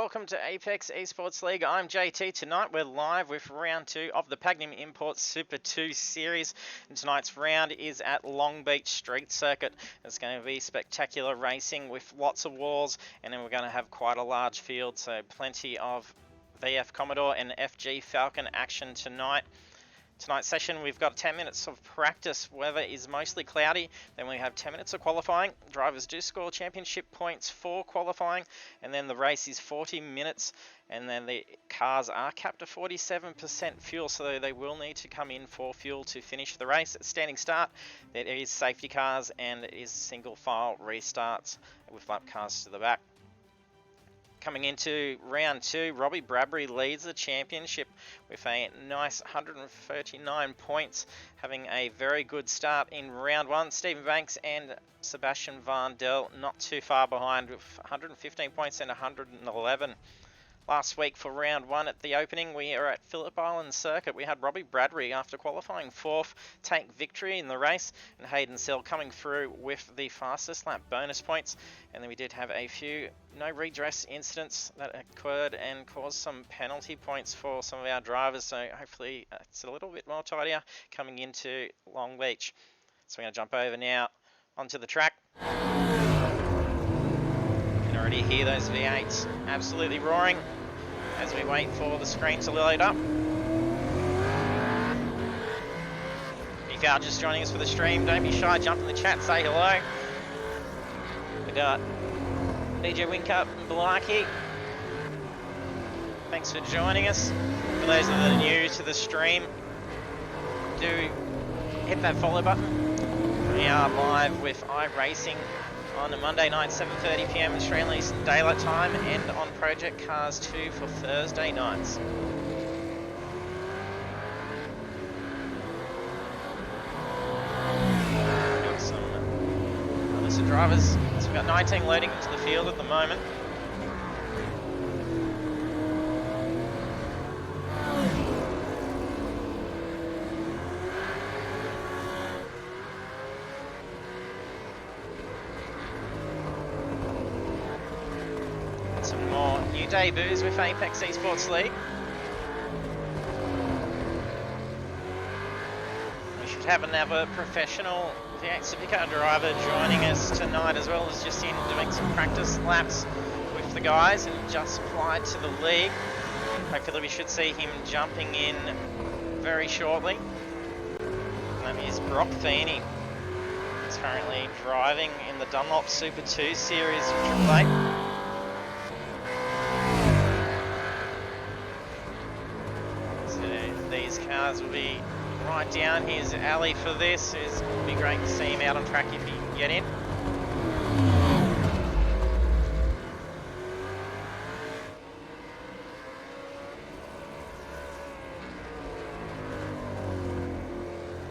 welcome to Apex Esports League. I'm JT. Tonight we're live with round 2 of the Pagnian Imports Super 2 series. And tonight's round is at Long Beach Street Circuit. It's going to be spectacular racing with lots of walls, and then we're going to have quite a large field, so plenty of VF Commodore and FG Falcon action tonight. Tonight's session, we've got 10 minutes of practice. Weather is mostly cloudy. Then we have 10 minutes of qualifying. Drivers do score championship points for qualifying. And then the race is 40 minutes. And then the cars are capped to 47% fuel, so they will need to come in for fuel to finish the race. At standing start, there is safety cars and it is single file restarts with lap cars to the back. Coming into round 2, Robbie Bradbury leads the championship with a nice 139 points, having a very good start in round 1. Stephen Banks and Sebastian Van Del not too far behind with 115 points and 111. Last week for round 1 at the opening, we are at Phillip Island Circuit. We had Robbie Bradbury, after qualifying 4th, take victory in the race, and Hayden Sell coming through with the fastest lap bonus points. And then we did have a few no redress incidents that occurred and caused some penalty points for some of our drivers, so hopefully it's a little bit more tidier coming into Long Beach. So we're going to jump over now onto the track. You can already hear those V8s absolutely roaring as we wait for the screen to load up. If you are just joining us for the stream, don't be shy, jump in the chat, say hello. We got DJ Winkup and Blakey. Thanks for joining us. For those that are new to the stream, do hit that follow button. We are live with iRacing on a Monday night, 7:30 PM Australian Eastern Daylight Time, and on Project Cars 2 for Thursday nights. Got some list of drivers. So we've got 19 loading into the field at the moment. Some more new debuts with Apex Esports League. We should have another professional V8 Supercar driver joining us tonight, as well as just in doing some practice laps with the guys and just applied to the league. Hopefully we should see him jumping in very shortly. And that is Brock Feeney. He's currently driving in the Dunlop Super 2 series for Triple Eight. These cars will be right down his alley for this. It will be great to see him out on track if he can get in.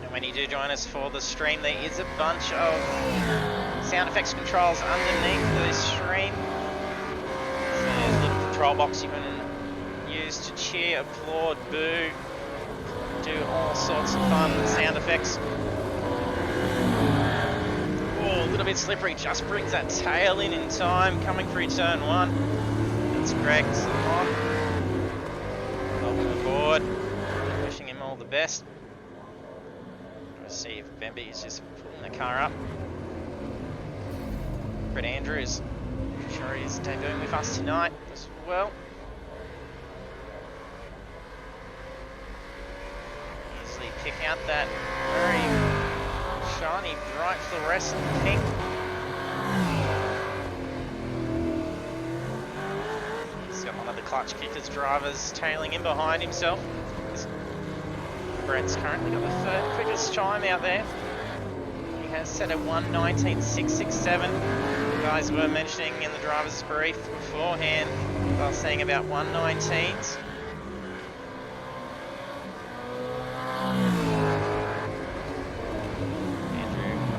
And when you do join us for the stream, there is a bunch of sound effects controls underneath the stream. So there's a little control box you can use to cheer, applaud, boo, do all sorts of fun sound effects. Oh, a little bit slippery, just brings that tail in time, coming through turn 1. That's Greg Salmon. Welcome aboard, wishing him all the best. Let's see if Bemby is just pulling the car up. Brett Andrews, I'm sure he's debuting with us tonight as well. Pick out that very shiny, bright fluorescent pink. He's got one of the clutch kickers drivers tailing in behind himself. Brett's currently got the 3rd quickest chime out there. He has set at 1:19.667. The guys were mentioning in the driver's brief beforehand, they were saying about 1:19s.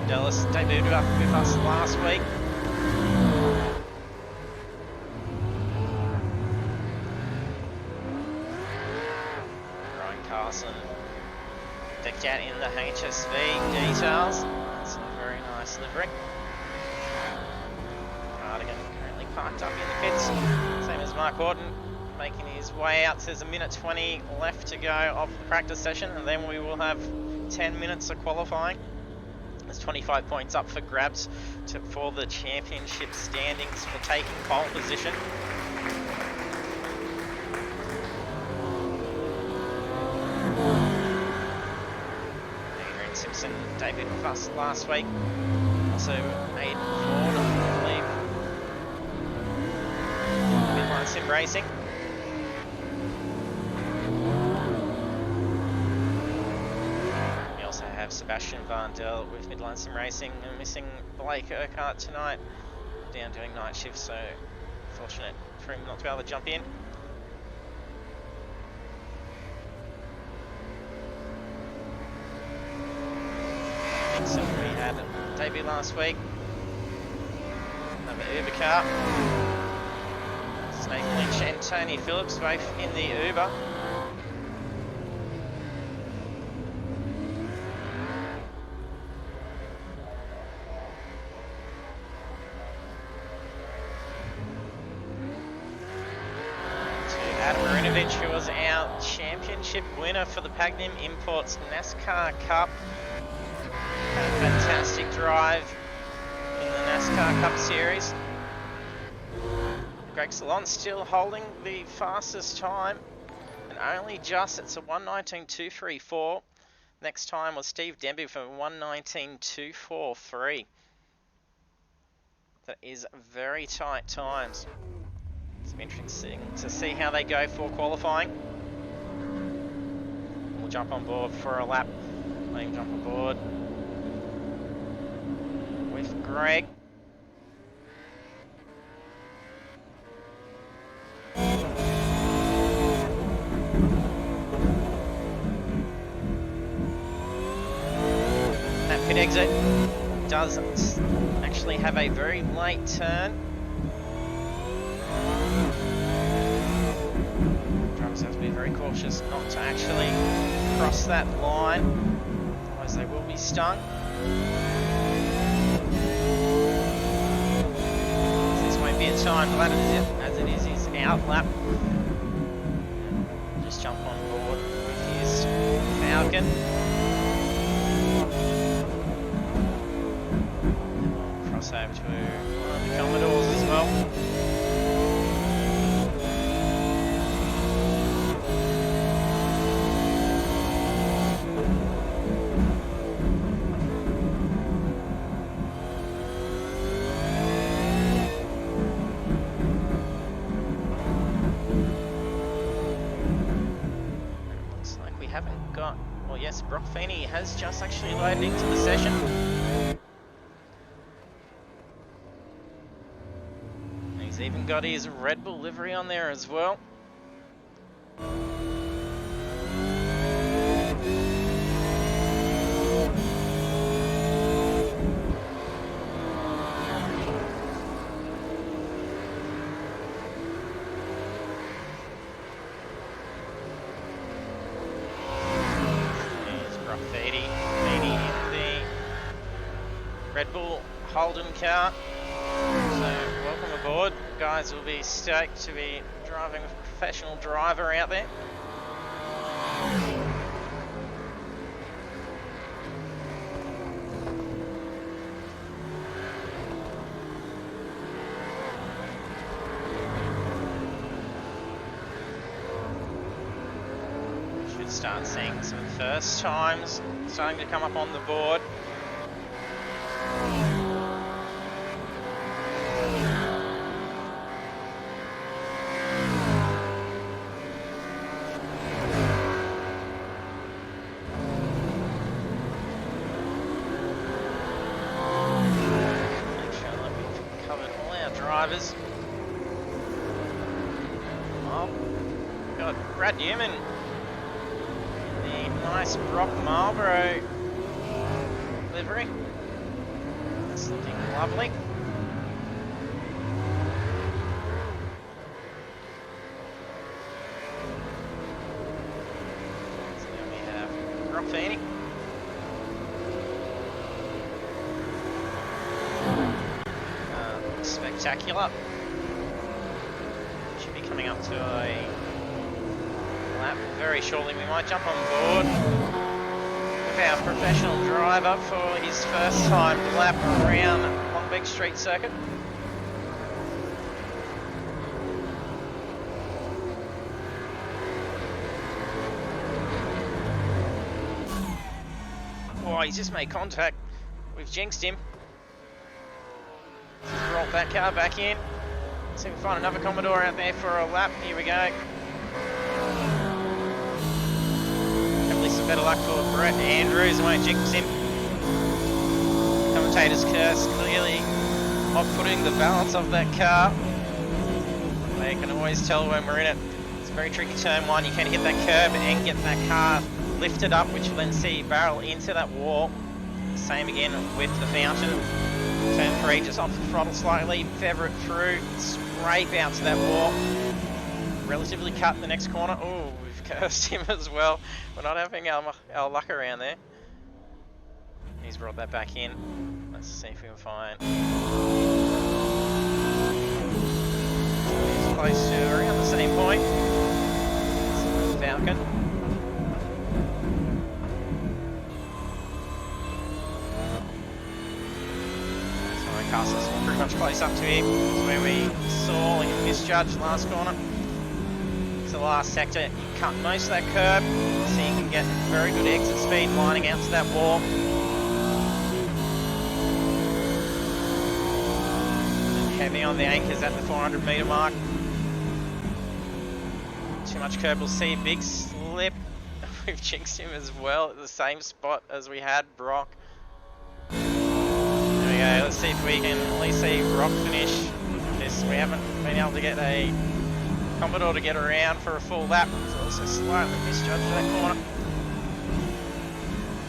Dallas debuted up with us last week. Ryan Carson decked out in the HSV details. That's a very nice livery. Cardigan currently parked up in the pits. Same as Mark Orton, making his way out. So there's a minute 20 left to go of the practice session, and then we will have 10 minutes of qualifying. There's 25 points up for grabs for the championship standings for taking pole position. Adrian Simpson debuted with us last week. Also Aiden Ford, I believe, Midline Sim Racing. We also have Sebastian Van Der with Midline Sim Racing, and missing Blake Urquhart tonight, down doing night shift, so fortunate for him not to be able to jump in. So we had a debut last week. Another Uber car. Snake Lynch and Tony Phillips both in the Uber. Adam Marinovich, who was our championship winner for the Pagnian Imports NASCAR Cup. Had a fantastic drive in the NASCAR Cup Series. Greg Salon still holding the fastest time, and only just, it's a 1:19.234. Next time was Steve Denby for 1:19.243. That is very tight times. It's interesting to see how they go for qualifying. We'll jump on board for a lap. Let him jump on board with Greg. That pit exit does actually have a very late turn. Drivers have to be very cautious not to actually cross that line, otherwise they will be stung. This won't be a time, glad as it is his out lap. Just jump on board with his Falcon. And we'll cross over to one of the Commodores as well. Well, yes, Brock Feeney has just actually loaded into the session. He's even got his Red Bull livery on there as well. Red Bull Holden car. So welcome aboard. Guys will be stoked to be driving with a professional driver out there. Should start seeing some first times starting to come up on the board. Drivers. Oh, got Brad Newman. The nice Brock Marlboro livery. That's looking lovely. So then we have Brock Feeney. Spectacular. coming up to a lap very shortly. We might jump on board with our professional driver for his first time lap around Long Beach Street Circuit. Oh, he's just made contact. We've jinxed him. Just brought that car back in. See if we can find another Commodore out there for a lap. Here we go. Hopefully some better luck for Brett Andrews. Won't jinx him. Commentator's curse clearly off-putting the balance of that car. They can always tell when we're in it. It's a very tricky turn one. You can hit that curb and get that car lifted up, which will then see you barrel into that wall. Same again with the fountain. Turn 3, just off the throttle slightly, feather it through, scrape out to that wall. Relatively cut the next corner. Oh, we've cursed him as well. We're not having our luck around there. He's brought that back in. Let's see if we can find. He's close to around the same point. Falcon. Castles pretty much close up to him. That's where we saw him misjudge last corner. So the last sector, you cut most of that curb, so you can get very good exit speed lining out to that wall. And heavy on the anchors at the 400 metre mark. Too much curb, we'll see a big slip. We've jinxed him as well at the same spot as we had Brock. Okay, let's see if we can at least see Brock finish this. We haven't been able to get a Commodore to get around for a full lap, so also slightly misjudged that corner.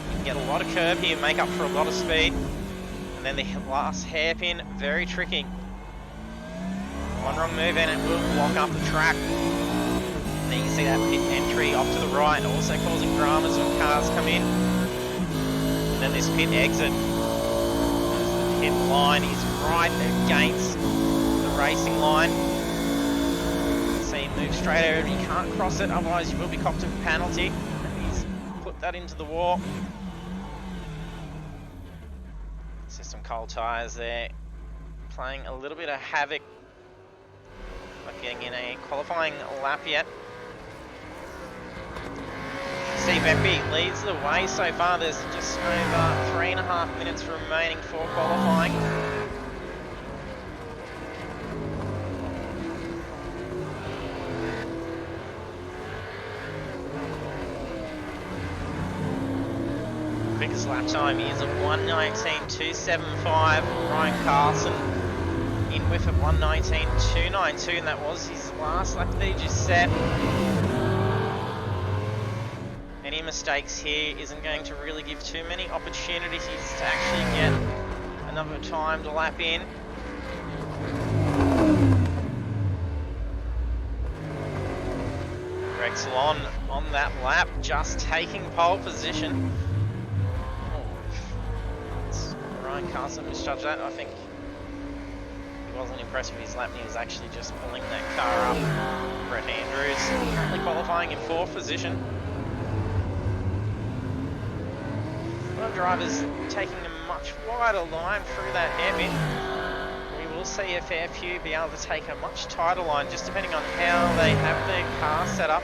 You can get a lot of curb here, make up for a lot of speed, and then the last hairpin, very tricky. One wrong move and it will block up the track. And then you can see that pit entry off to the right, also causing dramas when cars come in. And then this pit exit. Hit line is right against the racing line. See him move straight over, you can't cross it, otherwise you will be copped a penalty. And he's put that into the wall. See some cold tyres there, playing a little bit of havoc. Not getting in a qualifying lap yet. Steve Empey leads the way so far. There's just over 3.5 minutes remaining for qualifying. Quickest lap time is 1:19.275. Ryan Carlson in with a 1:19.292, and that was his last lap that he just set. Any mistakes here isn't going to really give too many opportunities to actually get another time to lap in. Greg Salon on that lap, just taking pole position. Oh, Ryan Carson misjudged that. I think he wasn't impressed with his lap, and he was actually just pulling that car up. Brett Andrews currently qualifying in 4th position. Drivers taking a much wider line through that hairpin. We will see a fair few be able to take a much tighter line, just depending on how they have their car set up.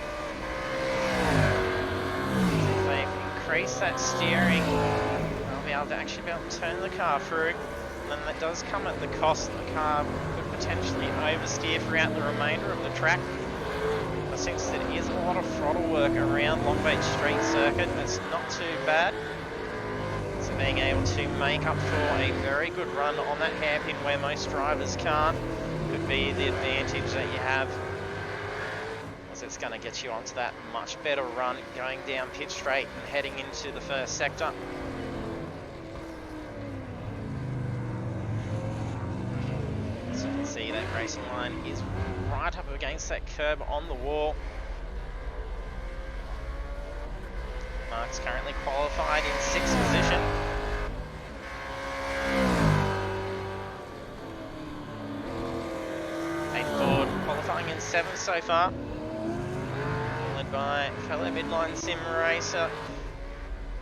If they increase that steering, they'll be able to actually turn the car through. And then that does come at the cost. The car could potentially oversteer throughout the remainder of the track. But since there is a lot of throttle work around Long Beach Street Circuit, it's not too bad. Being able to make up for a very good run on that hairpin where most drivers can't could be the advantage that you have, as it's going to get you onto that much better run going down pit straight and heading into the first sector. As you can see, that racing line is right up against that curb on the wall. Mark's currently qualified in 6th position. Tate Ford qualifying in 7 so far. Led by fellow midline sim racer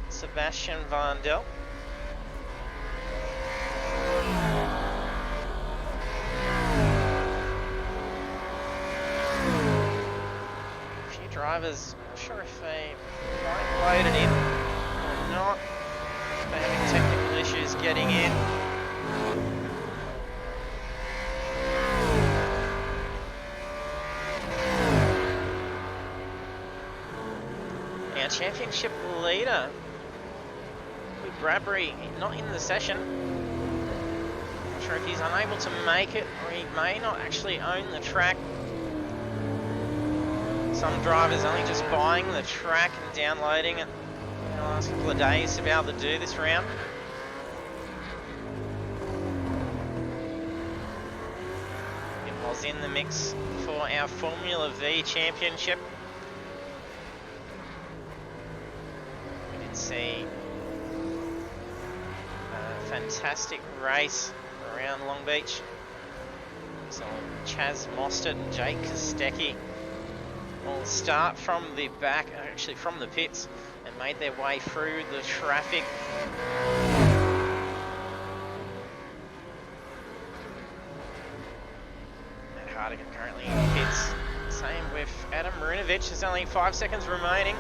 Sebastian Vandel. A few drivers, not sure if they quite loaded in or not. They're having technical issues getting in. Our championship leader, Bradbury, not in the session. Not sure if he's unable to make it, or he may not actually own the track. Some drivers only just buying the track and downloading it in the last couple of days to be able to do this round. It was in the mix for our Formula V championship. We did see a fantastic race around Long Beach. So Chaz Mostert and Jake Kostecki will start from the back, actually from the pits, and made their way through the traffic. Matt Hardigan currently in pits. Same with Adam Marunovic. There's only 5 seconds remaining.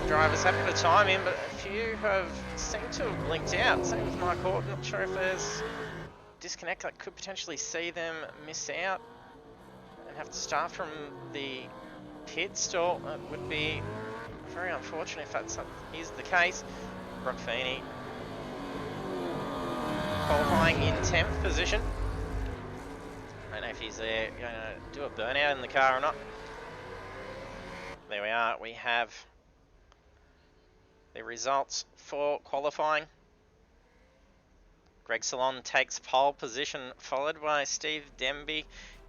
The drivers have put a time in, but a few have seemed to have blinked out. Same with Mike Horton. Not sure if there's disconnect that could potentially see them miss out and have to start from the pit stall. It would be very unfortunate if that is the case. Brock Feeney qualifying in 10th position. I don't know if he's there going to do a burnout in the car or not. There we are. We have the results for qualifying. Greg Salon takes pole position, followed by Steve Demby,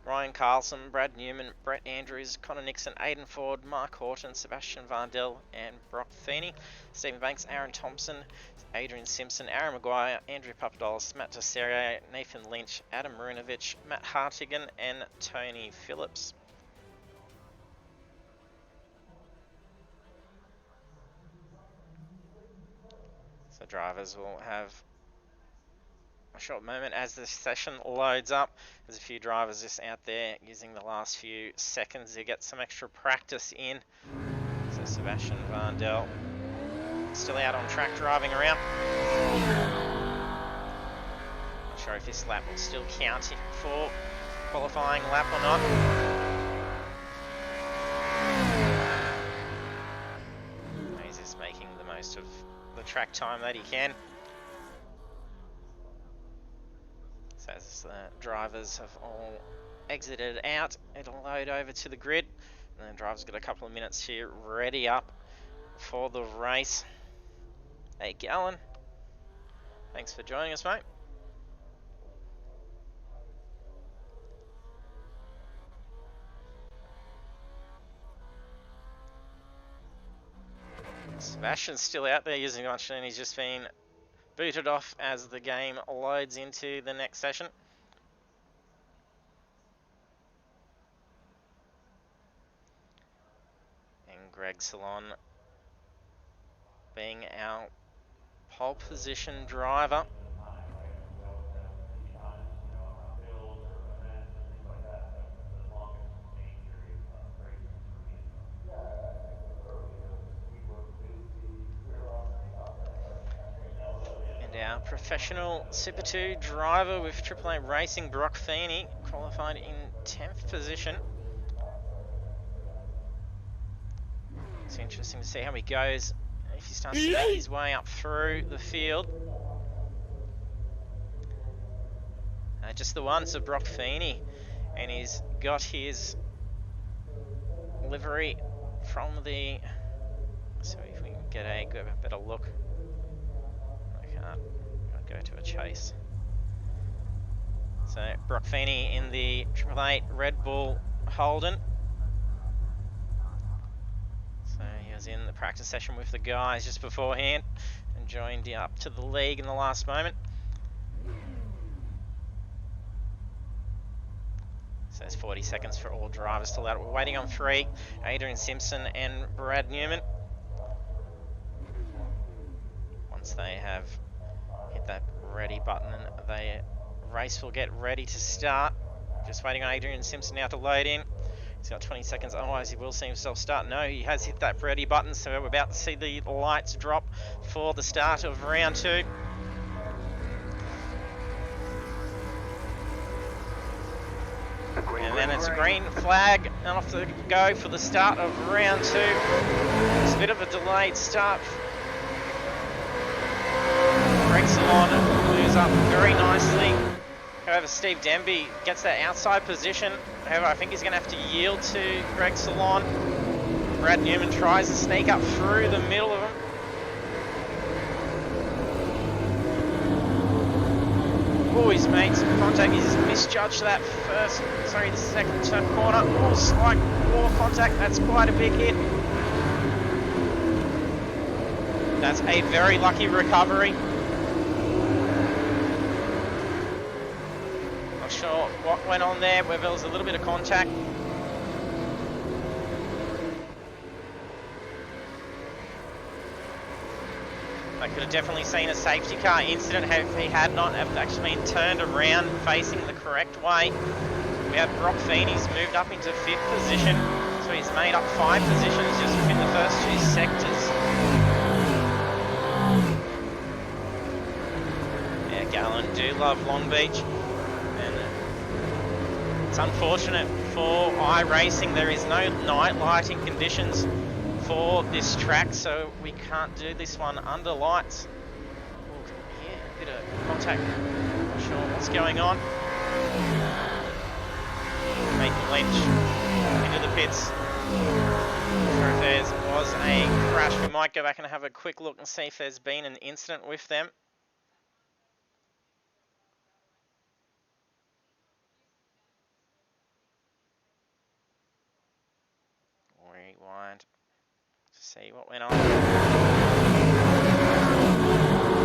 Ryan Carlson, Brad Newman, Brett Andrews, Connor Nixon, Aidan Ford, Mark Horton, Sebastian Vandel and Brock Feeney. Stephen Banks, Aaron Thompson, Adrian Simpson, Aaron Maguire, Andrew Papadopoulos, Matt Tesserier, Nathan Lynch, Adam Marunovic, Matt Hartigan and Tony Phillips. So drivers will have a short moment as the session loads up. There's a few drivers just out there using the last few seconds to get some extra practice in. So Sebastian Vandel still out on track driving around. Not sure if this lap will still count for qualifying lap or not. He's just making the most of the track time that he can. So as the drivers have all exited out, it'll load over to the grid. And the drivers got a couple of minutes to ready up for the race. Hey, Gallen. Thanks for joining us, mate. Sebastian's still out there using much, and he's just been booted off as the game loads into the next session. And Greg Salon being our pole position driver. Our professional Super 2 driver with AAA Racing, Brock Feeney, qualified in 10th position. It's interesting to see how he goes if he starts to make his way up through the field. Just the once of Brock Feeney, and he's got his livery from the... So if we can get a better look. Go to a chase. So Brock Feeney in the 888 Red Bull Holden. So he was in the practice session with the guys just beforehand and joined up to the league in the last moment. there's 40 seconds for all drivers to let it. We're waiting on 3, Adrian Simpson and Brad Newman. Once they have hit that ready button, the race will get ready to start. Just waiting on Adrian Simpson now to load in. He's got 20 seconds, otherwise he will see himself start. No, he has hit that ready button, so we're about to see the lights drop for the start of round 2. And then it's a green flag and off to go for the start of round 2. It's a bit of a delayed start. Greg Salon moves up very nicely. However, Steve Denby gets that outside position. However, I think he's going to have to yield to Greg Salon. Brad Newman tries to sneak up through the middle of him. Oh, he's made some contact. He's misjudged that the second turn corner. Oh, slight wall contact. That's quite a big hit. That's a very lucky recovery. Not sure what went on there, whether there was a little bit of contact. I could have definitely seen a safety car incident if he had not actually been turned around facing the correct way. We have Brock Feeney's moved up into 5th position, so he's made up 5 positions just within the first 2 sectors. Yeah, Gallen do love Long Beach, and it's unfortunate for iRacing. There is no night lighting conditions for this track, so we can't do this one under lights. Oh, yeah, a bit of contact. Not sure what's going on. Nathan Lynch into the pits. Not sure if there was a crash. We might go back and have a quick look and see if there's been an incident with them. Rewind. See what went on.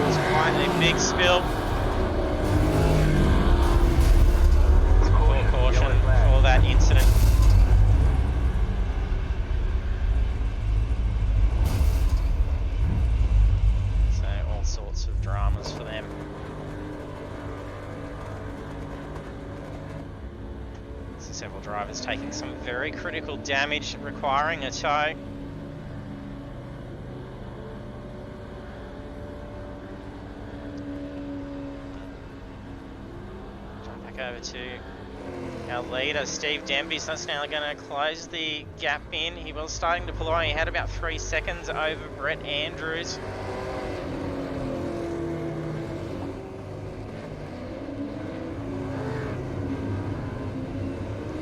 It's quite a big spill. Full caution for that incident. So all sorts of dramas for them. So several drivers taking some very critical damage, requiring a tow. Over to our leader, Steve Denby. So that's now going to close the gap in. He was starting to pull away. He had about 3 seconds over Brett Andrews.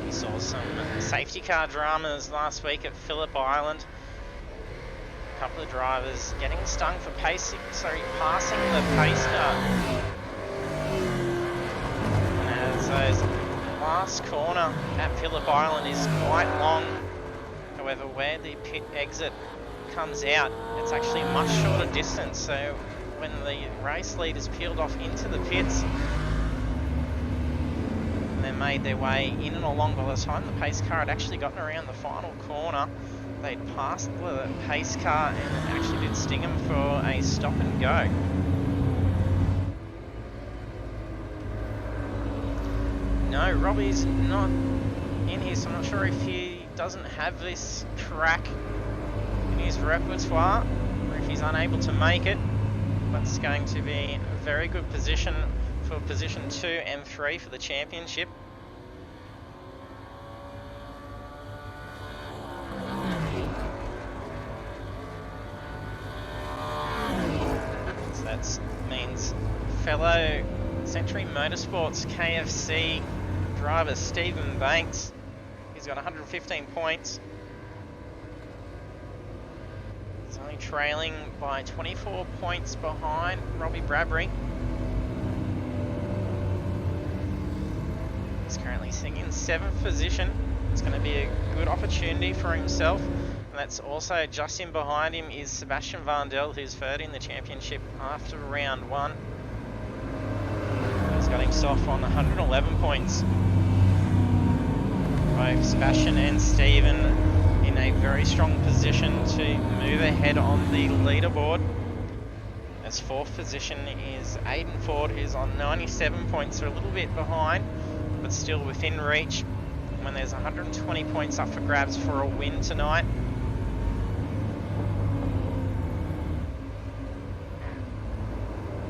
We saw some safety car dramas last week at Phillip Island. A couple of drivers getting stung for passing the pace car. Those last corner at Phillip Island is quite long. However, where the pit exit comes out, it's actually a much shorter distance. So when the race leaders peeled off into the pits, and they made their way in and along, by the time the pace car had actually gotten around the final corner, they'd passed the pace car and it actually did sting them for a stop and go. No, Robbie's not in here, so I'm not sure if he doesn't have this track in his repertoire or if he's unable to make it. But it's going to be a very good position for position 2 and 3 for the championship. So that means fellow Century Motorsports KFC driver Stephen Banks, he's got 115 points. He's only trailing by 24 points behind Robbie Bradbury. He's currently sitting in 7th position. It's going to be a good opportunity for himself. And that's also just in behind him is Sebastian Vandel, who's 3rd in the championship after round 1. He's got himself on 111 points. Both Sebastian and Stephen in a very strong position to move ahead on the leaderboard. As fourth position is Aiden Ford, who's on 97 points, so a little bit behind, but still within reach when there's 120 points up for grabs for a win tonight.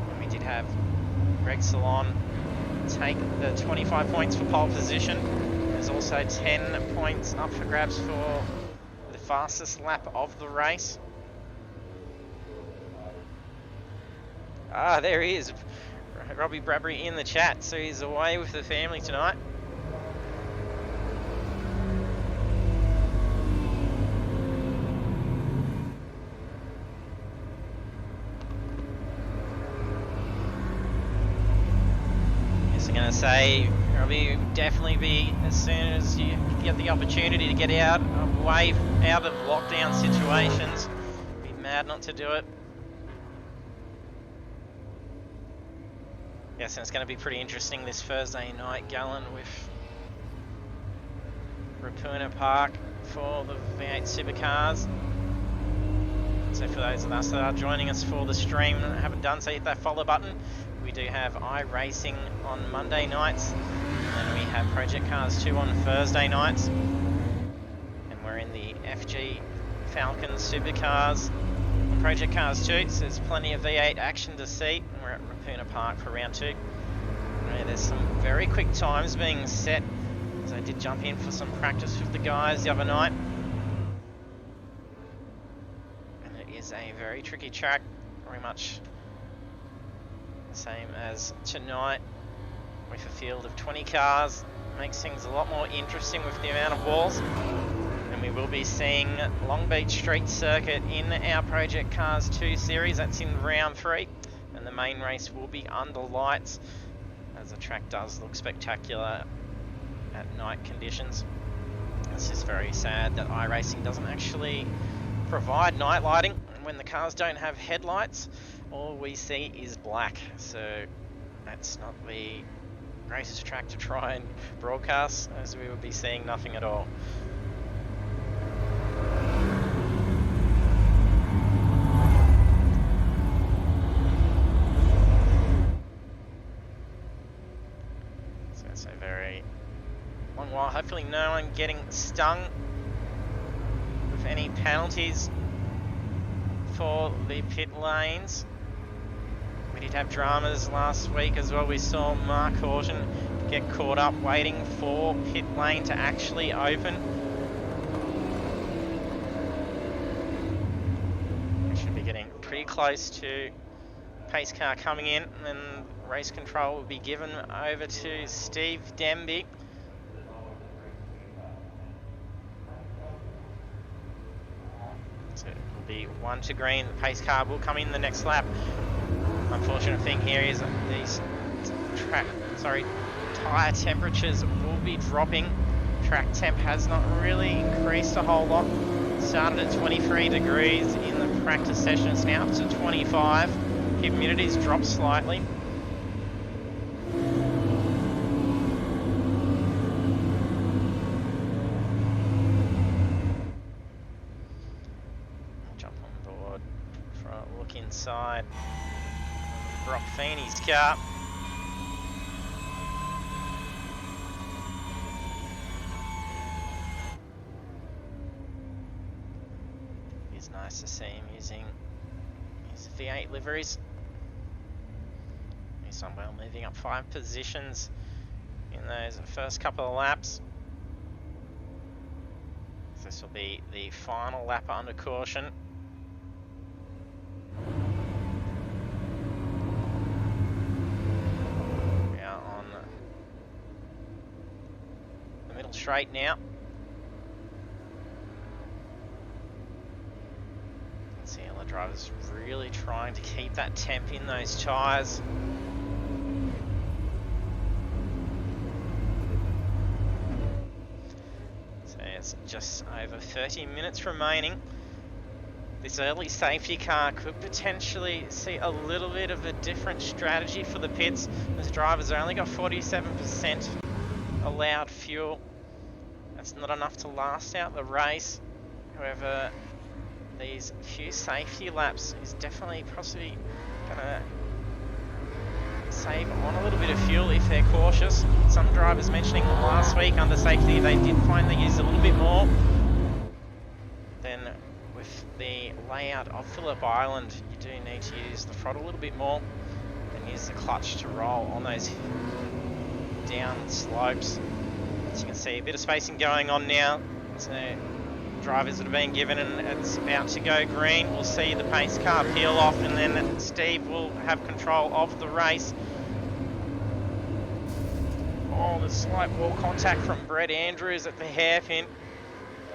And we did have Greg Salon take the 25 points for pole position. There's also 10 points up for grabs for the fastest lap of the race. Ah, there he is, Robbie Bradbury in the chat, so he's away with the family tonight. Yes, I'm going to say, Robbie, definitely be, as soon as you get the opportunity to get out of lockdown situations, be mad not to do it. Yes, and it's going to be pretty interesting this Thursday night, Gallen, with Rapuna Park for the V8 Supercars. So for those of us that are joining us for the stream and haven't done so, hit that follow button. We do have iRacing on Monday nights, and then we have Project Cars 2 on Thursday nights. And we're in the FG Falcon Supercars. Project Cars 2, so there's plenty of V8 action to see. We're at Rapuna Park for round 2. There's some very quick times being set, as I did jump in for some practice with the guys the other night. And it is a very tricky track, very much the same as tonight, with a field of 20 cars. Makes things a lot more interesting with the amount of walls. And we will be seeing Long Beach Street Circuit in our Project Cars 2 series. That's in round 3, and the main race will be under lights, as the track does look spectacular at night conditions. It's just very sad that iRacing doesn't actually provide night lighting. When the cars don't have headlights, all we see is black. So that's not the greatest track to try and broadcast, as we would be seeing nothing at all. So very long while. Hopefully no one getting stung with any penalties for the pit lanes. We did have dramas last week as well. We saw Mark Horton get caught up waiting for pit lane to actually open. We should be getting pretty close to pace car coming in, and then race control will be given over to Steve Demby. So it will be 1 to green. The pace car will come in the next lap. Unfortunate thing here is these tyre temperatures will be dropping. Track temp has not really increased a whole lot. Started at 23 degrees in the practice session. It's now up to 25. Humidity's dropped slightly. Jump on board for a look inside Brock Feeney's car. It's nice to see him using his V8 liveries. He's done well, moving up 5 positions in those first couple of laps. This will be the final lap under caution. We are on the middle straight now. See all the drivers really trying to keep that temp in those tyres. So it's just over 30 minutes remaining. This early safety car could potentially see a little bit of a different strategy for the pits, as drivers only got 47% allowed fuel. That's That's not enough to last out the race. However, these few safety laps is definitely possibly going to save on a little bit of fuel if they're cautious. Some drivers mentioning last week under safety they did find they used a little bit more. Then with the layout of Phillip Island, you do need to use the throttle a little bit more and use the clutch to roll on those down slopes. As you can see, a bit of spacing going on now. So drivers that have been given, and it's about to go green. We'll see the pace car peel off, and then Steve will have control of the race. Oh, the slight wall contact from Brett Andrews at the hairpin.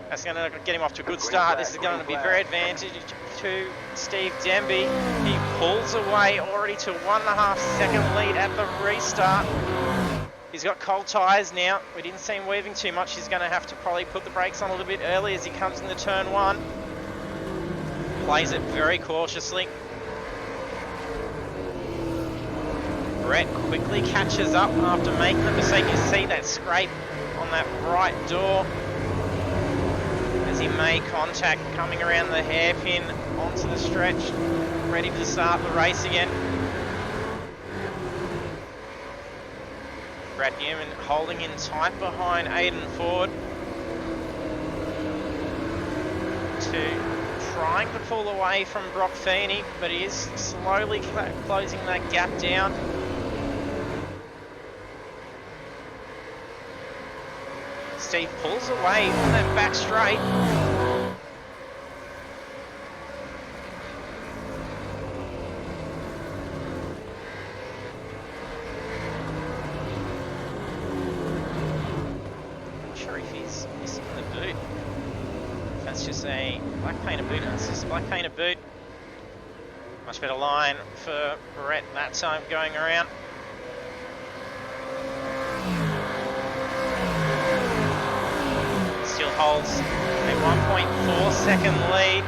That's going to get him off to a good start. This is going to be very advantageous to Steve Denby. He pulls away already to 1.5 second lead at the restart. He's got cold tyres now. We didn't see him weaving too much. He's going to have to probably put the brakes on a little bit early as he comes into turn 1. Plays it very cautiously. Brett quickly catches up after making the mistake. You see that scrape on that right door as he made contact coming around the hairpin onto the stretch, ready to start the race again. Brad Newman holding in tight behind Aidan Ford trying to pull away from Brock Feeney, but he is slowly closing that gap down. Steve pulls away on that back straight. That's just a black painted boot. That's just a black painted boot. Much better line for Brett that time going around. Still holds a 1.4 second lead.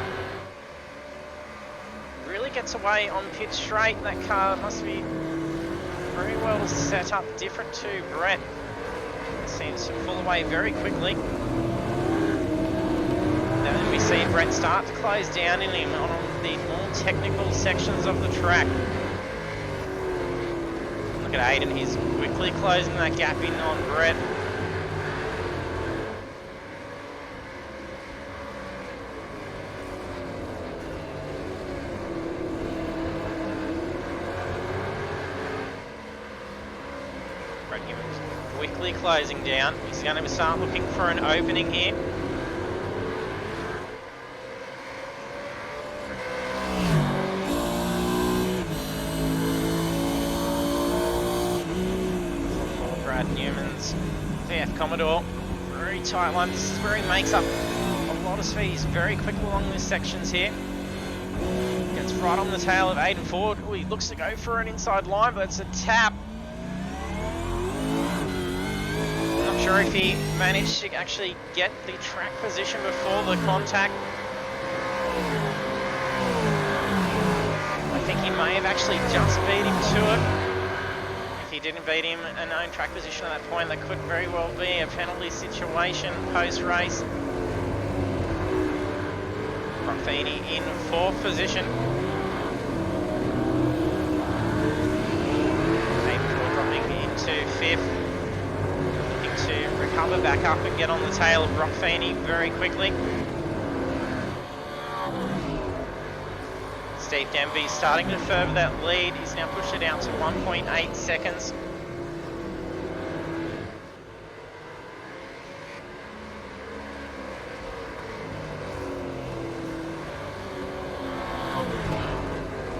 Really gets away on pit straight. That car must be very well set up, different to Brett. Seems to pull away very quickly. Then we see Brett start to close down in him on the more technical sections of the track. Look at Aidan, he's quickly closing that gap in on Brett. Brett Newman's quickly closing down. He's going to start looking for an opening here. Newman's VF Commodore, very tight line. This is where he makes up a lot of speed. He's very quick along these sections here. Gets right on the tail of Aidan Ford. Oh, he looks to go for an inside line, but it's a tap. I'm not sure if he managed to actually get the track position before the contact. I think he may have actually just beat him to it. He didn't beat him a known track position at that point. That could very well be a penalty situation post-race. Brock Feeney in 4th position. Aidan Ford dropping into 5th. Looking to recover back up and get on the tail of Brock Feeney very quickly. Steve Denby starting to further that lead. He's now pushed it out to 1.8 seconds.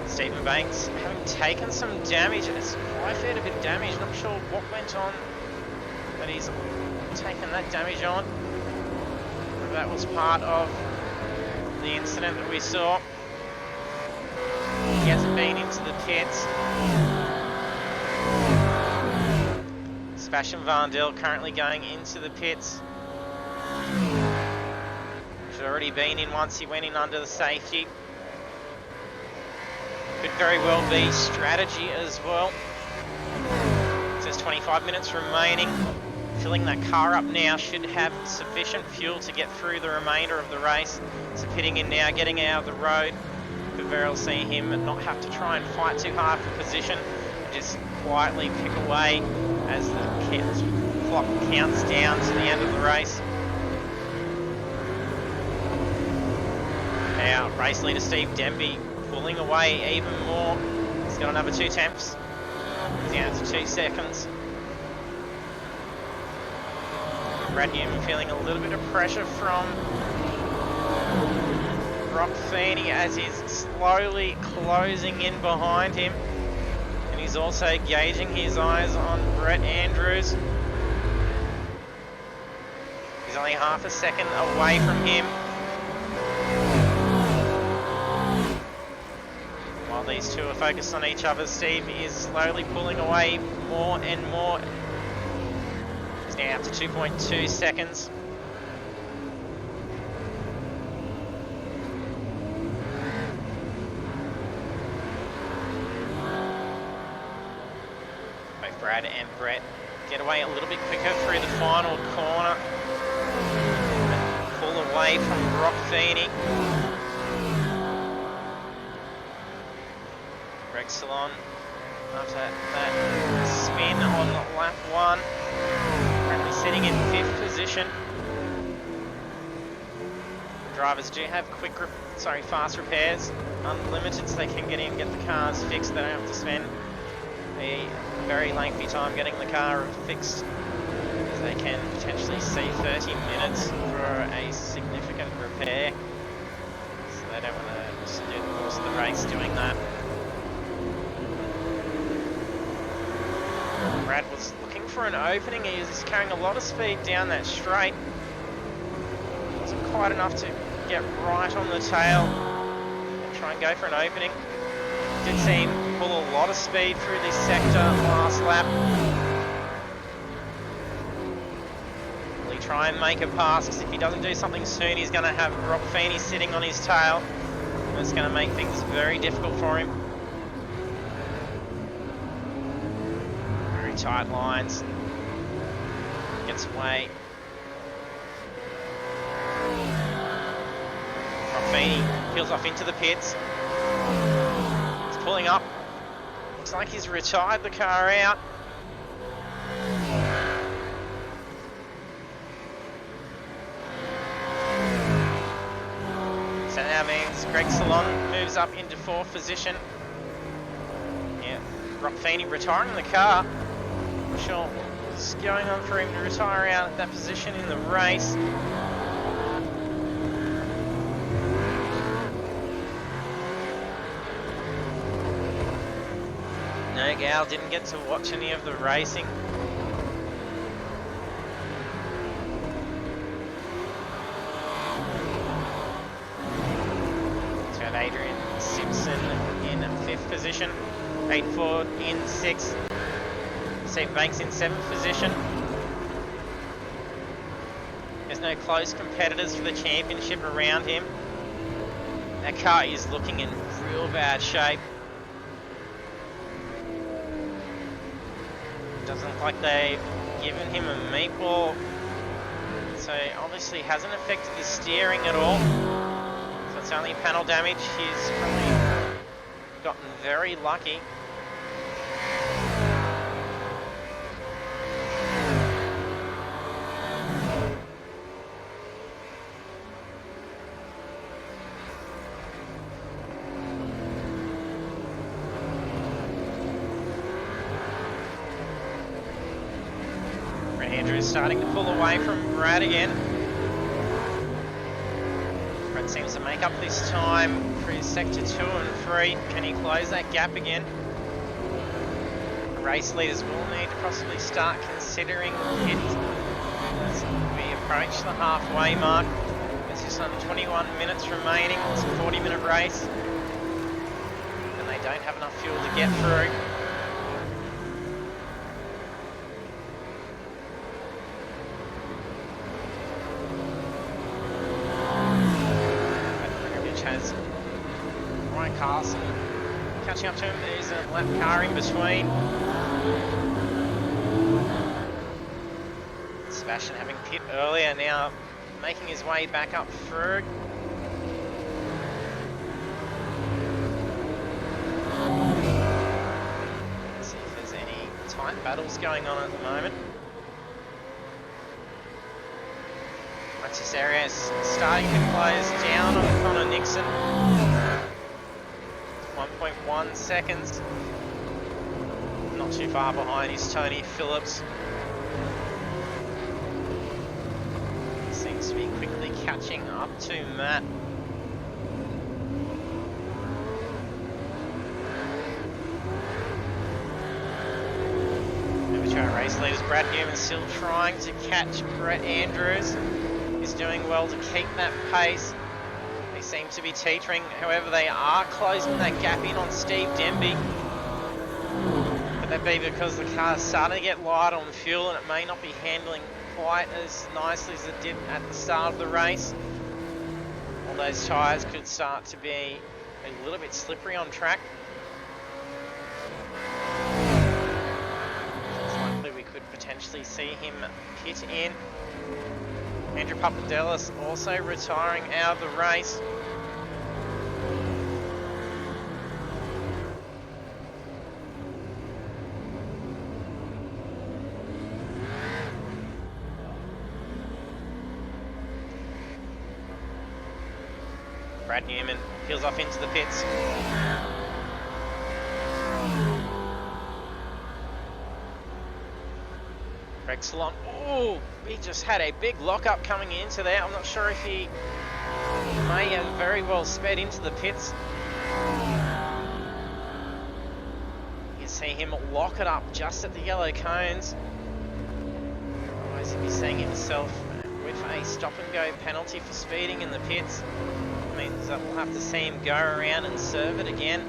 Stephen Banks having taken some damage. It's quite a fair bit of damage. Not sure what went on, but he's taken that damage on. That was part of the incident that we saw. He hasn't been into the pits. Sebastian Vandel currently going into the pits. He's already been in once. He went in under the safety. Could very well be strategy as well. It says 25 minutes remaining. filling that car up now, should have sufficient fuel to get through the remainder of the race. So pitting in now, getting out of the road. But Verrill see him not have to try and fight too hard for position, and just quietly pick away as the clock counts down to the end of the race. Now, race leader Steve Denby pulling away even more. He's got another 2 tenths. He's down to 2 seconds. Brad Newman feeling a little bit of pressure from Brock Feeney as he's slowly closing in behind him. And he's also gauging his eyes on Brett Andrews. He's only half a second away from him. While these two are focused on each other, Steve is slowly pulling away more and more. He's now up to 2.2 seconds. Both Brad and Brett get away a little bit quicker through the final corner. Pull away from Brock Feeney. Greg Salon, after that spin on lap 1, currently sitting in 5th position. Drivers do have fast repairs, unlimited, so they can get in and get the cars fixed. They don't have to spend a very lengthy time getting the car fixed. They can potentially see 30 minutes for a significant repair, so they don't want to do the course of the race doing that. Brad was looking for an opening. He was carrying a lot of speed down that straight. Wasn't quite enough to get right on the tail and try and go for an opening. Did see him pull a lot of speed through this sector last lap. Will he try and make a pass? Because if he doesn't do something soon, he's going to have Brock Feeney sitting on his tail. And it's going to make things very difficult for him. Tight lines, gets away. Feeney peels off into the pits. He's pulling up. Looks like he's retired the car out. So now means Greg Salon moves up into 4th position. Yeah, Brock Feeney retiring the car. Not sure what's going on for him to retire out at that position in the race. No, Gal didn't get to watch any of the racing. So we have Adrian Simpson in 5th position, Pete Ford in 6th. Steve Banks in 7th position. There's no close competitors for the championship around him. That car is looking in real bad shape. Doesn't look like they've given him a meatball. So obviously hasn't affected the steering at all. So it's only panel damage. He's probably gotten very lucky. Andrews starting to pull away from Brad again. Brad seems to make up this time for his sector 2 and 3. Can he close that gap again? Race leaders will need to possibly start considering it as we approach the halfway mark. There's just under 21 minutes remaining. It's a 40-minute race, and they don't have enough fuel to get through. Has Ryan Carlson catching up to him. There's a lap car in between. Sebastian having pit earlier, now making his way back up through. Let's see if there's any tight battles going on at the moment. This area is starting to close down on Connor Nixon. 1.1 seconds. Not too far behind is Tony Phillips. Seems to be quickly catching up to Matt. Amateur race leaders Brad Newman still trying to catch Brett Andrews. He's doing well to keep that pace. They seem to be teetering, however they are closing that gap in on Steve Denby. Could that be because the car's starting to get light on fuel and it may not be handling quite as nicely as it did at the start of the race? All those tyres could start to be a little bit slippery on track. It's likely we could potentially see him pit in. Andrew Papadelis also retiring out of the race. Brad Newman peels off into the pits. Greg Salon, oh, he just had a big lockup coming into there. I'm not sure if he may have very well sped into the pits. You can see him lock it up just at the yellow cones. Otherwise he'd be seeing himself with a stop and go penalty for speeding in the pits. It means that we'll have to see him go around and serve it again.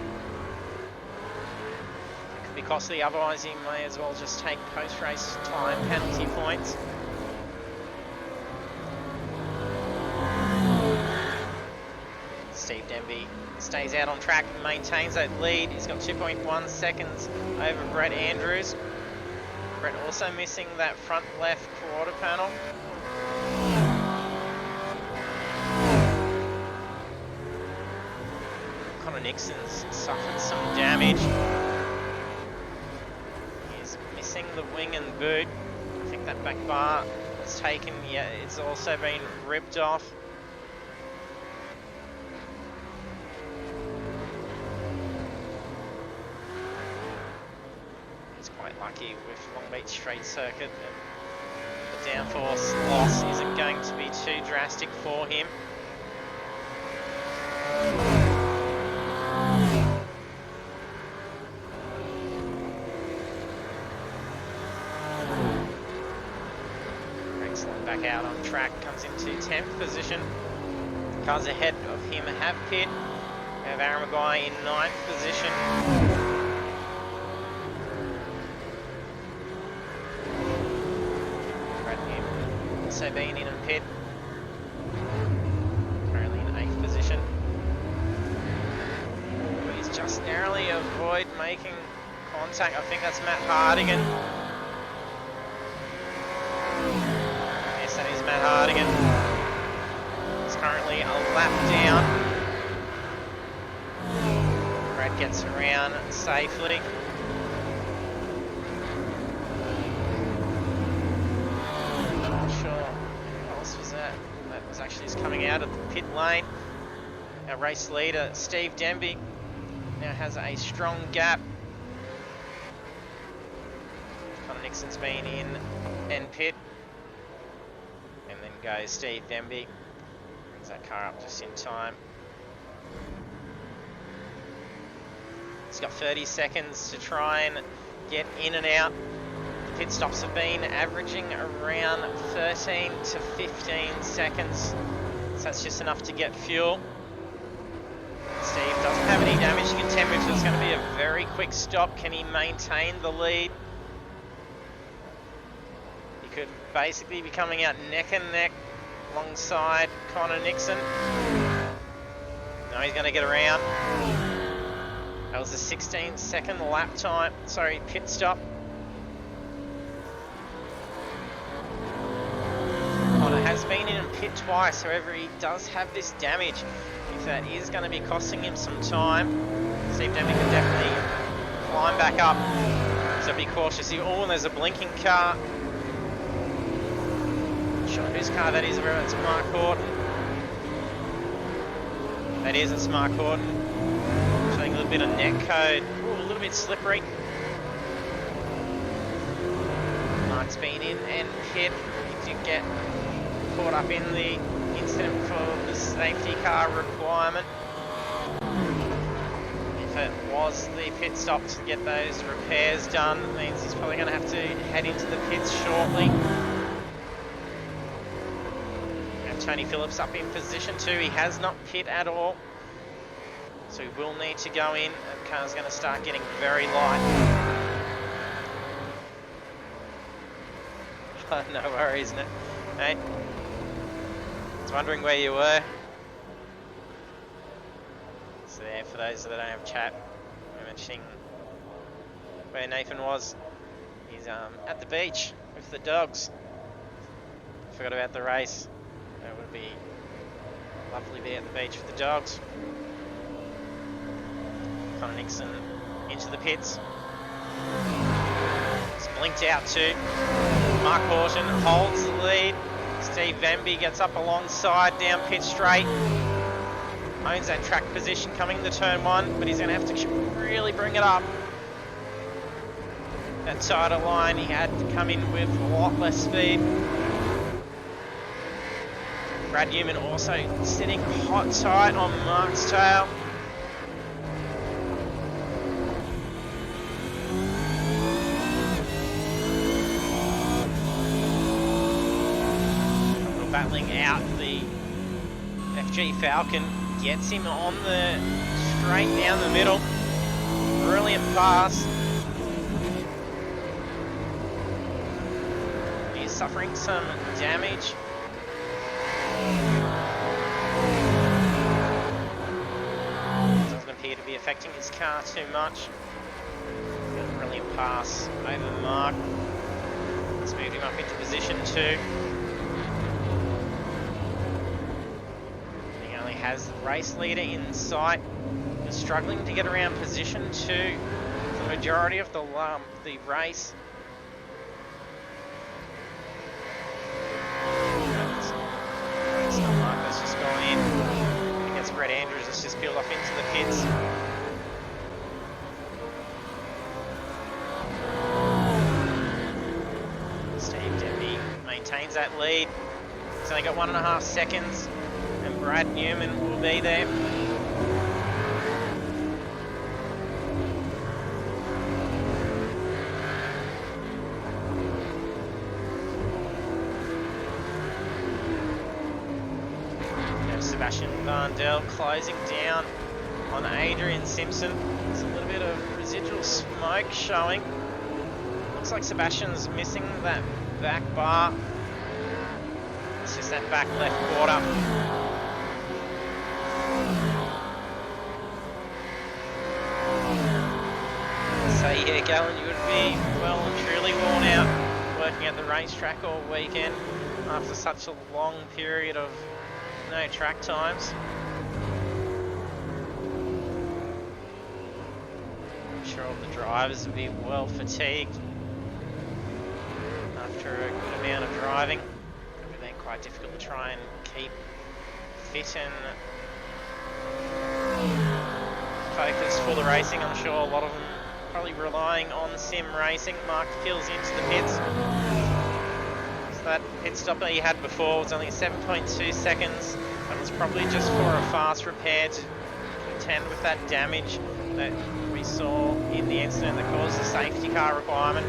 Be costly, otherwise he may as well just take post-race time penalty points. Steve Denby stays out on track and maintains that lead. He's got 2.1 seconds over Brett Andrews. Brett also missing that front left quarter panel. Connor Nixon's suffered some damage. The wing and boot. I think that back bar was taken, yeah, it's also been ripped off. He's quite lucky with Long Beach Straight Circuit. The downforce loss isn't going to be too drastic for him. Back out on track, comes into 10th position. Cars ahead of him have pit. We have Aaron Maguire in 9th position. Brad Newman also been in pit. Currently in 8th position. He's just narrowly avoid making contact. I think that's Matt Hardigan. That is Matt Hardigan. He's currently a lap down. Brad gets around safely. Not sure who else was that. That was actually just coming out of the pit lane. Our race leader, Steve Denby, now has a strong gap. Connor Nixon's been in pit. And then goes Steve Denby. Brings that car up just in time. He's got 30 seconds to try and get in and out. The pit stops have been averaging around 13 to 15 seconds. So that's just enough to get fuel. Steve doesn't have any damage to contend with, so it's going to be a very quick stop. Can he maintain the lead? Could basically be coming out neck and neck alongside Connor Nixon. No, he's going to get around. That was a 16-second lap time, sorry, pit stop. pit twice, however he does have this damage. If that is going to be costing him some time, Steve Denby can definitely climb back up. So be cautious here. Oh, and there's a blinking car. Not sure whose car that is, whether it's Mark Horton. That is, it's Mark Horton. Showing a little bit of net code. Ooh, a little bit slippery. Mark's been in and pit. He did get caught up in the incident for the safety car requirement. If it was the pit stop to get those repairs done, it means he's probably going to have to head into the pits shortly. And Tony Phillips up in position 2. He has not pit at all, so he will need to go in. The car's going to start getting very light. No worries, no. Hey, I was wondering where you were. So there, for those that don't have chat, we're mentioning where Nathan was. He's at the beach with the dogs. Forgot about the race. It would be lovely to be at the beach with the dogs. Connor Nixon into the pits. It's blinked out too. Mark Horton holds the lead. Steve Venby gets up alongside down pit straight. Owns that track position coming to turn 1, but he's going to have to really bring it up. That tighter line, he had to come in with a lot less speed. Brad Newman also sitting hot tight on Mark's tail. Battling out the FG Falcon, gets him on the straight down the middle. Brilliant pass. He's suffering some damage. Doesn't appear to be affecting his car too much. A brilliant pass over Mark. Let's move him up into position 2. Has the race leader in sight. He's struggling to get around position 2 for the majority of the race. It's not Mark that's just gone in. I think it's Brett Andrews that's just peeled off into the pits. Steve Denby maintains that lead. He's only got 1.5 seconds. And Brad Newman will be there. And Sebastian Vandel closing down on Adrian Simpson. There's a little bit of residual smoke showing. Looks like Sebastian's missing that back bar. It's just that back left quarter. So yeah, Galen, you would be well and truly worn out working at the racetrack all weekend after such a long period of no track times. I'm sure all the drivers would be well fatigued after a good amount of driving. It would be quite difficult to try and keep fit and focused for the racing. I'm sure a lot of them probably relying on sim racing. Mark peels into the pits. So that pit stop that he had before was only 7.2 seconds. That was probably just for a fast repair to contend with that damage that we saw in the incident that caused the safety car requirement.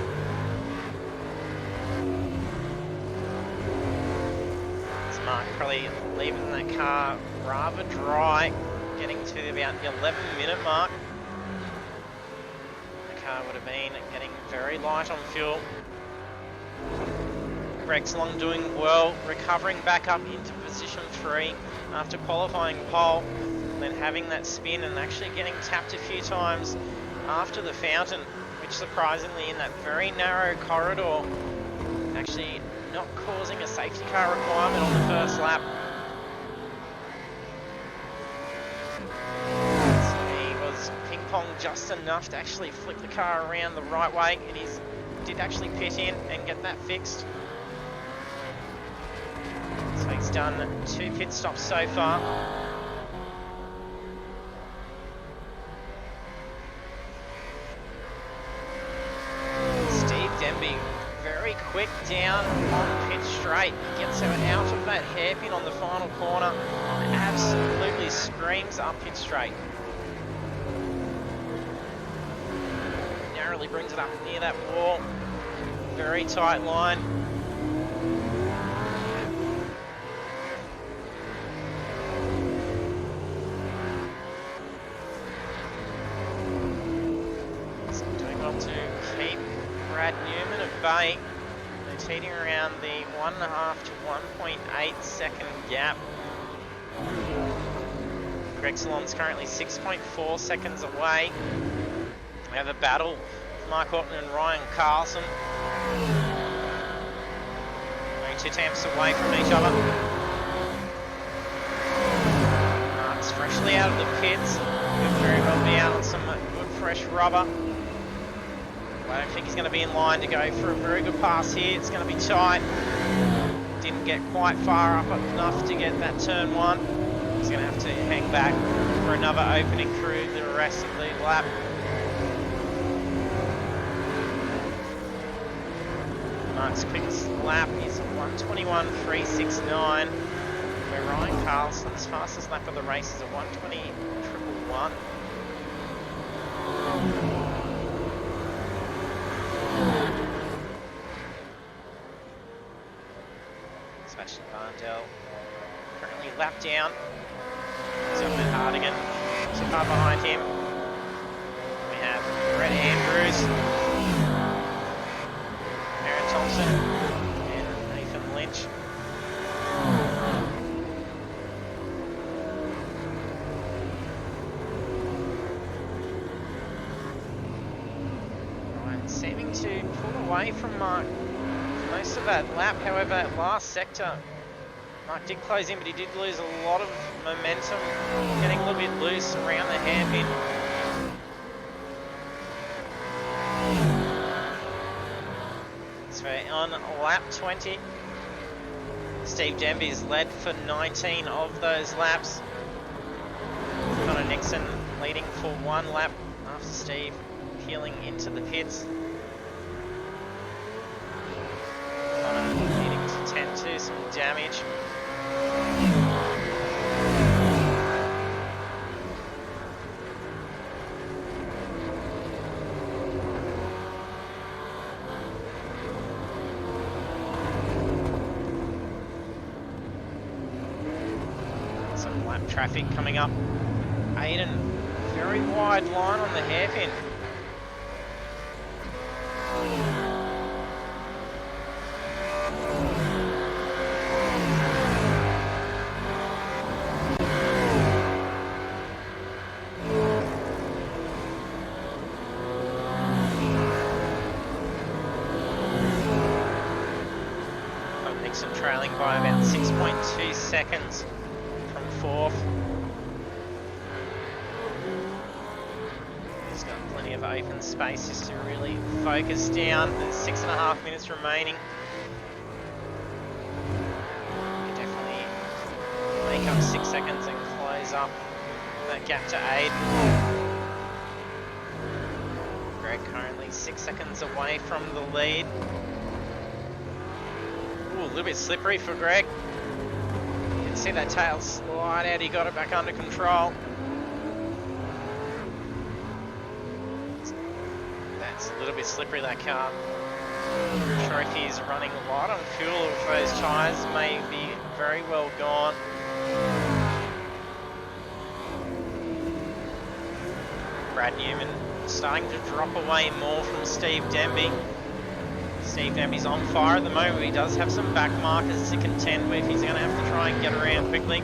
So Mark probably leaving that car rather dry, getting to about the 11-minute mark. Car would have been getting very light on fuel. Rex Long doing well, recovering back up into position 3 after qualifying pole, then having that spin and actually getting tapped a few times after the fountain, which surprisingly in that very narrow corridor actually not causing a safety car requirement on the first lap. So he was ping-pong just enough to actually flip the car around the right way, and he did actually pit in and get that fixed. So he's done 2 pit stops so far. Steve Denby very quick down on pit straight. He gets her out of that hairpin on the final corner. Absolutely screams up pit straight. Narrowly brings it up near that wall. Very tight line. He's doing well to keep Brad Newman at bay. They're teetering around the 1.5 to 1.8 second gap. Greg Salon's currently 6.4 seconds away. We have a battle. Mark Horton and Ryan Carlson. Only 2 temps away from each other. Mark's freshly out of the pits. Could very well be out on some good fresh rubber. I don't think he's going to be in line to go for a very good pass here. It's going to be tight. Didn't get quite far up enough to get that turn 1. He's going to have to hang back for another opening through the rest of the lap. Mark's quickest lap is 1:21.369, where Ryan Carlson's fastest lap of the race is a 1:20.111. Sebastian Varndell currently lap down. Zilman Hardigan, too far behind him. We have Brett Andrews, Thompson and Nathan Lynch. Ryan seeming to pull away from Mark for most of that lap. However, that last sector, Mark did close in, but he did lose a lot of momentum, getting a little bit loose around the hairpin. So on lap 20, Steve Denby's led for 19 of those laps. Connor Nixon leading for 1 lap after Steve peeling into the pits. Connor needing to tend to some damage. Lap traffic coming up. Aiden, very wide line on the hairpin. Nixon trailing by about 6.2 seconds. 4th. He's got plenty of open space just to really focus down. There's 6.5 minutes remaining. You can definitely make up 6 seconds and close up that gap to Aiden. Greg currently 6 seconds away from the lead. Ooh, a little bit slippery for Greg. See that tail slide out, he got it back under control. That's a little bit slippery, that car. I'm sure if he's running light on fuel, if those tyres may be very well gone. Brad Newman starting to drop away more from Steve Denby. Steve Denby's on fire at the moment. He does have some back markers to contend with. He's going to have to try and get around quickly.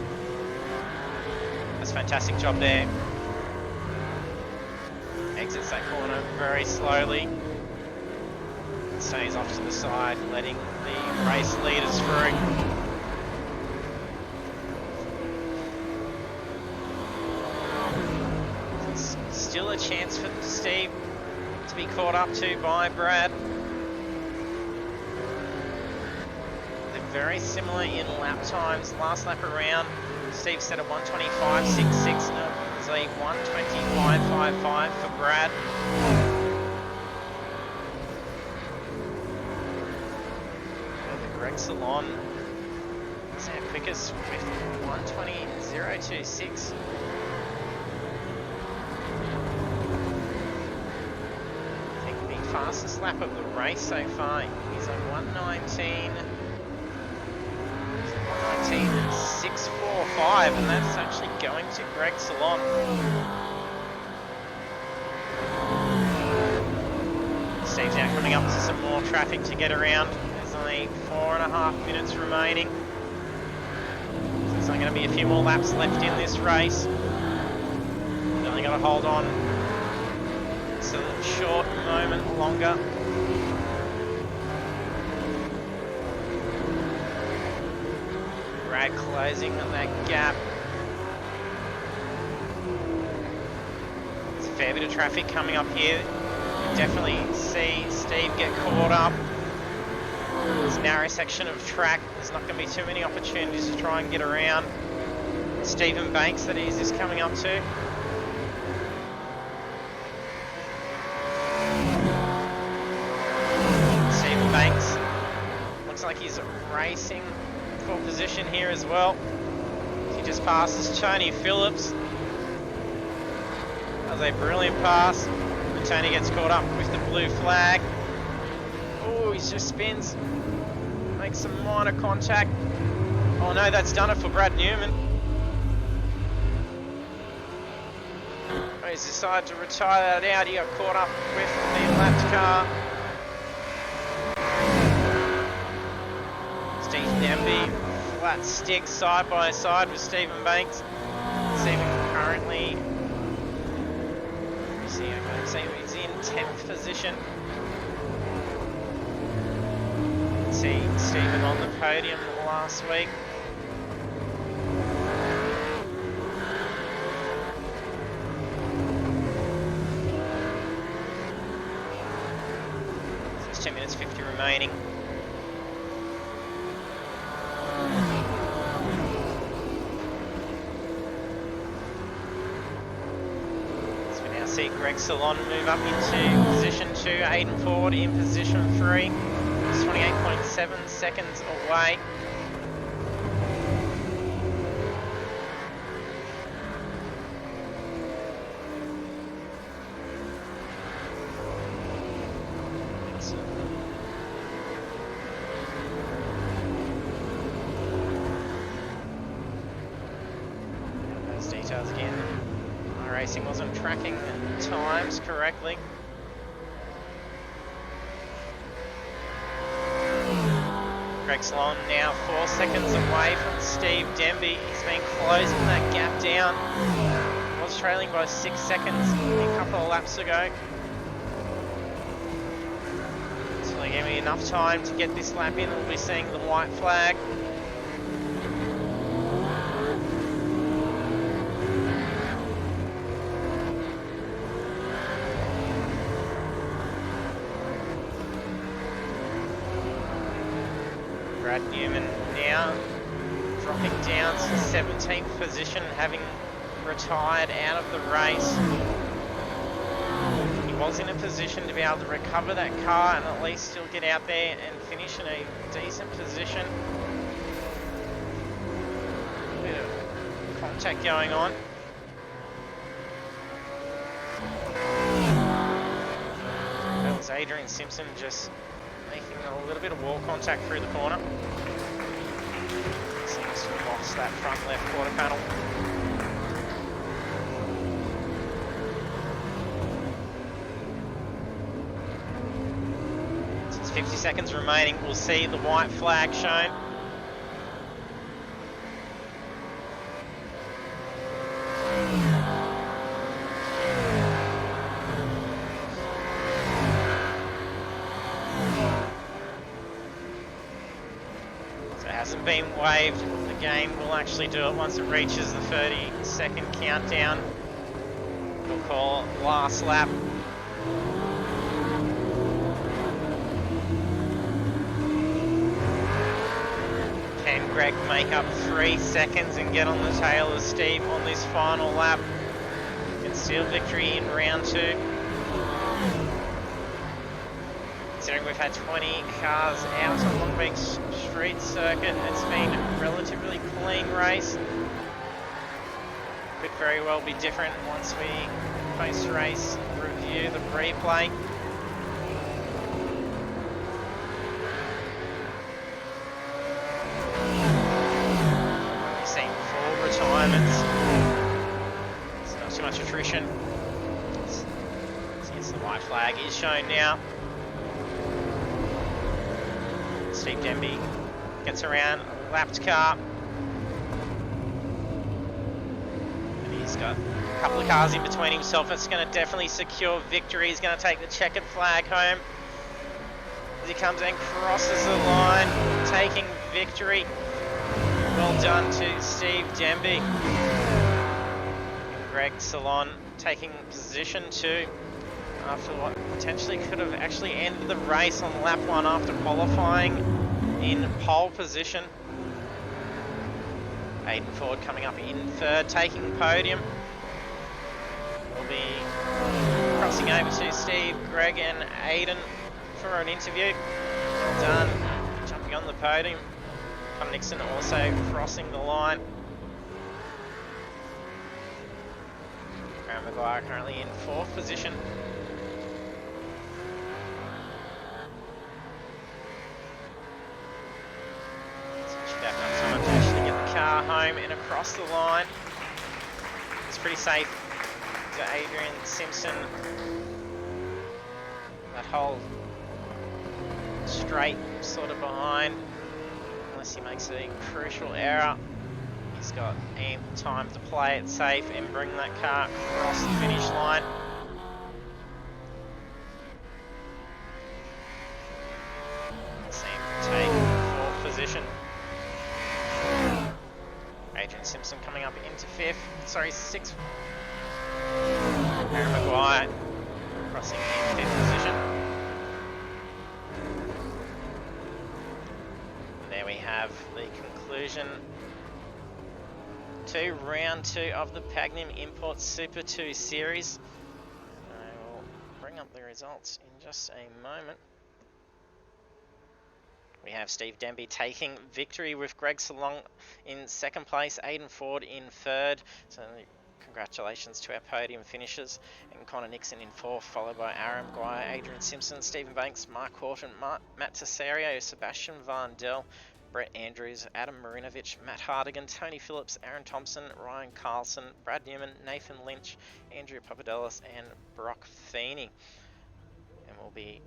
That's a fantastic job there. exits that corner very slowly. Stays off to the side, letting the race leaders through. Still a chance for Steve to be caught up to by Brad. They're very similar in lap times. Last lap around, Steve set a 1:25.66. No, it was a 1:25.55 for Brad. Greg Salon is our quickest with 1:20.026. Fastest lap of the race so far is a 1:19.645, and that's actually going to Greg Salon. Steve's now coming up to some more traffic to get around. There's only 4.5 minutes remaining. There's only going to be a few more laps left in this race. You've only got to hold on. It's a short moment longer. Brad closing that gap. There's a fair bit of traffic coming up here. You definitely see Steve get caught up. There's a narrow section of track. There's not going to be too many opportunities to try and get around. Stephen Banks, that is coming up to. Banks looks like he's racing for position here as well. He just passes Tony Phillips. That was a brilliant pass. And Tony gets caught up with the blue flag. Oh, he just spins. Makes some minor contact. Oh no, that's done it for Brad Newman. Oh, he's decided to retire that out. He got caught up with the lapped car. Steve Denby, flat stick side by side with Stephen Banks. Stephen currently, he's in 10th position. See Stephen on the podium last week. There's 10 minutes 50 remaining. See Greg Salon move up into position 2, Aiden Ford in position 3. He's 28.7 seconds away. Those details again. iRacing wasn't tracking times correctly. Greg Salon now 4 seconds away from Steve Denby. He's been closing that gap down. Was trailing by 6 seconds a couple of laps ago. So they gave me enough time to get this lap in. We'll be seeing the white flag. Brad Newman now dropping down to 17th position, having retired out of the race. He was in a position to be able to recover that car and at least still get out there and finish in a decent position. A bit of contact going on. That was Adrian Simpson just making a little bit of wall contact through the corner. Seems to have lost that front left quarter panel. Since 50 seconds remaining, we'll see the white flag shown. hasn't been waived. The game will actually do it once it reaches the 30-second countdown. We'll call last lap. Can Greg make up 3 seconds and get on the tail of Steve on this final lap and steal victory in round 2? Considering we've had 20 cars out on Long Beach Street Circuit, it's been a relatively clean race. Could very well be different once we post-race review the replay. We've seen 4 retirements. It's not too much attrition. Since the white flag is shown now. Steve Denby gets around a lapped car. And he's got a couple of cars in between himself. It's going to definitely secure victory. He's going to take the checkered flag home. As he comes and crosses the line, taking victory. Well done to Steve Denby. And Greg Salon taking position 2. After what potentially could have actually ended the race on lap 1 after qualifying in pole position. Aiden Ford coming up in 3rd, taking podium. We'll be crossing over to Steve, Greg and Aiden for an interview. Well done, jumping on the podium. Connor Nixon also crossing the line. Graham Maguire currently in 4th position. Time to actually get the car home and across the line. It's pretty safe to Adrian Simpson. That whole straight sort of behind, unless he makes a crucial error. He's got ample time to play it safe and bring that car across the finish line. See him take 4th position. Adrian Simpson coming up into 6th. Aaron Maguire crossing in 5th position. And there we have the conclusion to round 2 of the Pagnian Imports Super 2 series. I will bring up the results in just a moment. We have Steve Denby taking victory with Greg Salong in 2nd place, Aiden Ford in 3rd. So congratulations to our podium finishers. And Connor Nixon in 4th, followed by Aaron Maguire, Adrian Simpson, Stephen Banks, Mark Horton, Matt Tesserio, Sebastian Van Del, Brett Andrews, Adam Marinovich, Matt Hardigan, Tony Phillips, Aaron Thompson, Ryan Carlson, Brad Newman, Nathan Lynch, Andrew Papadelis and Brock Feeney. And we'll be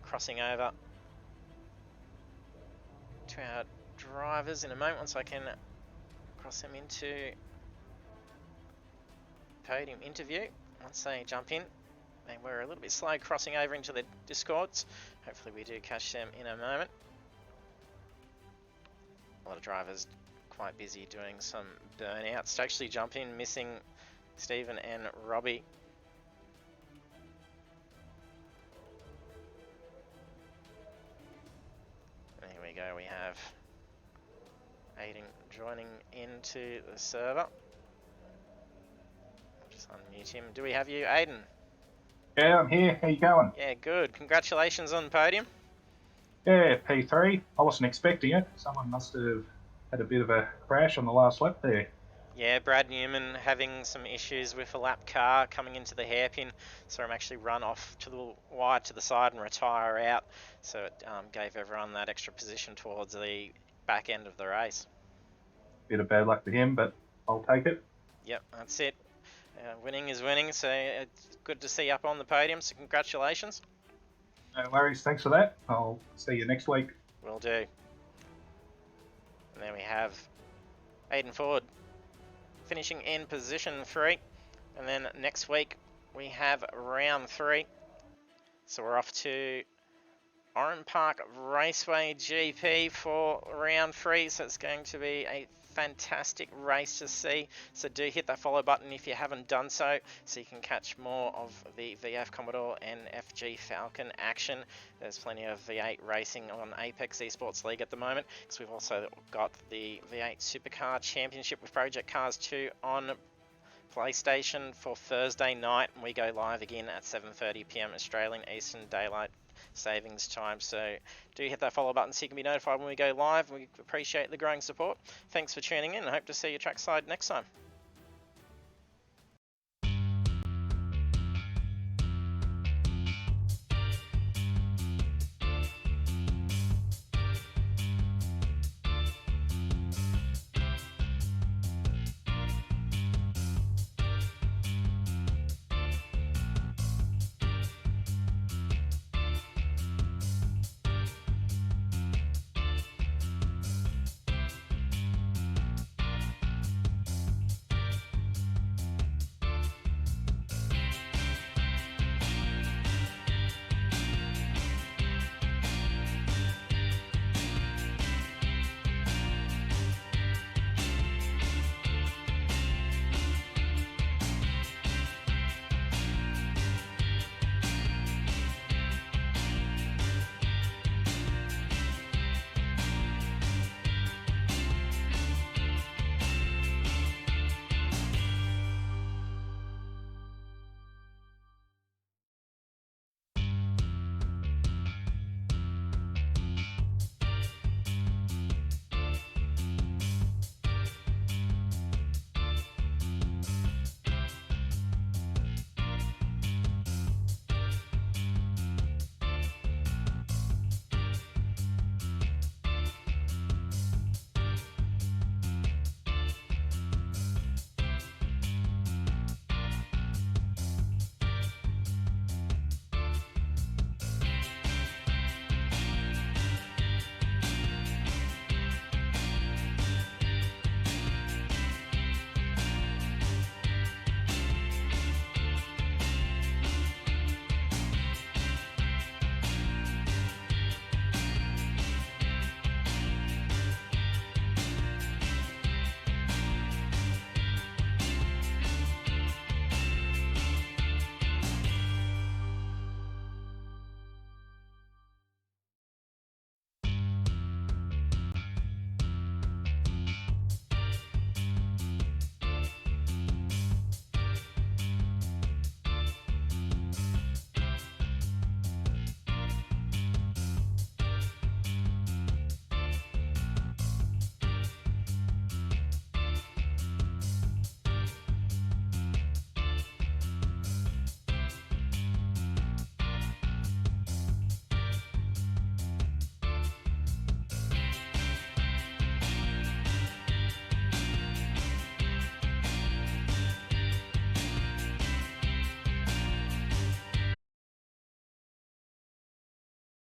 crossing over to our drivers in a moment once I can cross them into podium interview once they jump in. They were a little bit slow crossing over into the Discords. Hopefully we do catch them in a moment. A lot of drivers quite busy doing some burnouts to actually jump in, missing Stephen and Robbie. There we go, we have Aiden joining into the server. I'll just unmute him. Do we have you, Aiden? Yeah, I'm here. How you going? Yeah, good. Congratulations on the podium. Yeah, P3. I wasn't expecting it. Someone must have had a bit of a crash on the last lap there. Yeah, Brad Newman having some issues with a lap car coming into the hairpin, so I'm actually run off to the wide to the side and retire out. So it gave everyone that extra position towards the back end of the race. Bit of bad luck for him, but I'll take it. Yep, that's it. Winning is winning, so it's good to see you up on the podium, so congratulations. No worries, thanks for that. I'll see you next week. Will do. And there we have Aiden Ford finishing in position 3. And then next week we have round 3. So we're off to Oran Park Raceway GP for round 3, so it's going to be a fantastic race to see. So do hit that follow button if you haven't done so you can catch more of the VF Commodore and FG Falcon action. There's plenty of V8 racing on Apex eSports League at the moment, because we've also got the V8 Supercar Championship with Project Cars 2 on PlayStation for Thursday night, and we go live again at 7:30 PM Australian Eastern Daylight Savings Time. So do hit that follow button so you can be notified when we go live. We appreciate the growing support. Thanks for tuning in, and hope to see you trackside next time.